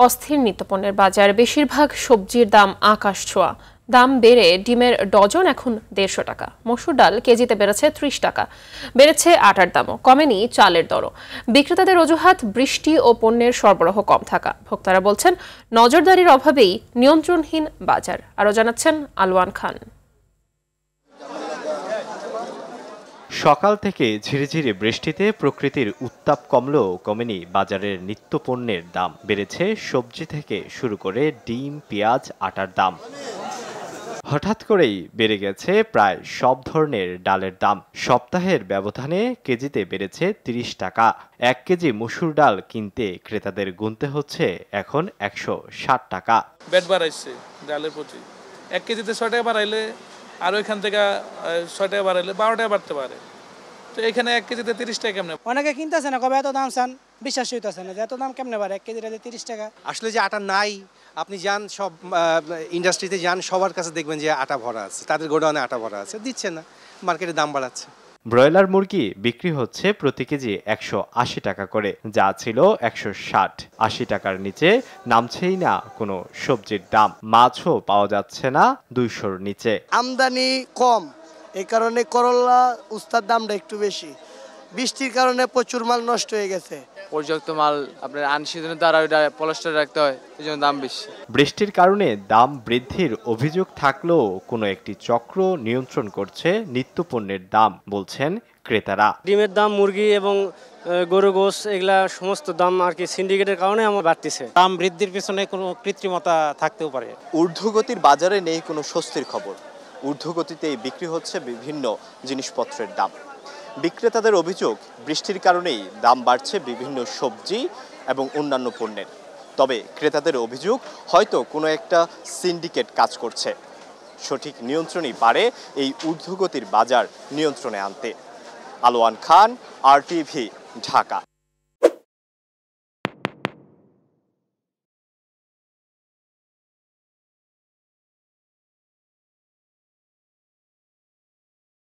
অস্থির নিত্যপণ্যের বাজার, বেশিরভাগ সবজির দাম আকাশ ছোঁয়া। দাম বেড়ে ডিমের ডজন এখন 150 টাকা, মসুর ডাল কেজিতে বেড়েছে 30 টাকা, বেড়েছে আটার দামও, কমেনি চালের দরও। বিক্রেতাদের অজুহাত বৃষ্টি ও পণ্যের সরবরাহ কম থাকা। ভোক্তারা বলছেন নজরদারির অভাবেই নিয়ন্ত্রণহীন বাজার। আরও জানাচ্ছেন আলওয়ান খান। সকাল থেকে ঝিরিঝিরি বৃষ্টিতে প্রকৃতির উত্তাপ কমলেও কমেনি বাজারের নিত্যপণ্যের দাম। বেড়েছে সবজি থেকে শুরু করে ডিম, পেঁয়াজ, আটার দাম। হঠাৎ করেই বেড়ে গেছে প্রায় সব ধরনের ডালের দাম। সপ্তাহের ব্যবধানে কেজিতে বেড়েছে 30 টাকা। 1 কেজি মসুর ডাল কিনতে ক্রেতাদের গুনতে হচ্ছে এখন 160 টাকা। ব্যাট বাড়াইছে ডালের প্রতি, 1 কেজিতে 6 টাকা বাড়াইলে আর ওইখান থেকে 6 টাকা বাড়াইলে 12 টাকা বাড়তে পারে। তো এখানে 1 কেজিতে 30 টাকা কেমনে? অনেকে কিনতেছে না, কবে এত দাম চান, বিশ্বাস হইতেছে না যে এত দাম কেমনে বাড়ে। 1 কেজি ডালে 30 টাকা। আসলে যে আটা নাই, আপনি যান সব ইন্ডাস্ট্রিতে যান, সবার কাছে দেখবেন যে আটা ভরা আছে, তাদের গোডাউনে আটা ভরা আছে, দিচ্ছে না, মার্কেটে দাম বাড়াচ্ছে। ব্রয়লার মুরগি বিক্রি হচ্ছে প্রতি কেজি 180 টাকা করে, যা ছিল 160। 80 টাকার নিচে নামছেই না কোনো সবজির দাম। মাছও পাওয়া যাচ্ছে না 200-র নিচে। আমদানি কম, এই কারণে করলা উস্তার দামটা একটু বেশি। বৃষ্টির কারণে প্রচুর মাল নষ্ট হয়ে গেছে। পর্যাপ্ত মাল আপনার আনসিজনের দ্বারা ওইটা পলিস্টার রাখতে হয়, এই জন্য দাম বেশি। বৃষ্টির কারণে দাম বৃদ্ধির অভিযোগ থাকলেও কোনো একটি চক্র নিয়ন্ত্রণ করছে নিত্যপণ্যের দাম, বলছেন ক্রেতারা। ডিমের দাম, মুরগি এবং গরু গোস, এগুলা সমস্ত দাম আর কি সিন্ডিকেটের কারণে আমার বাড়তেছে। দাম বৃদ্ধির পেছনে কোনো কৃত্রিমতা থাকতেও পারে। ঊর্ধ্বগতির বাজারে নেই কোনো স্বস্তির খবর। ঊর্ধ্বগতিতেই বিক্রি হচ্ছে বিভিন্ন জিনিসপত্রের দাম। বিক্রেতাদের অভিযোগ, বৃষ্টির কারণেই দাম বাড়ছে বিভিন্ন সবজি এবং অন্যান্য পণ্যের। তবে ক্রেতাদের অভিযোগ, হয়তো কোনো একটা সিন্ডিকেট কাজ করছে। সঠিক নিয়ন্ত্রণই পারে এই ঊর্ধ্বগতির বাজার নিয়ন্ত্রণে আনতে। আলওয়ান খান, RTV, ঢাকা।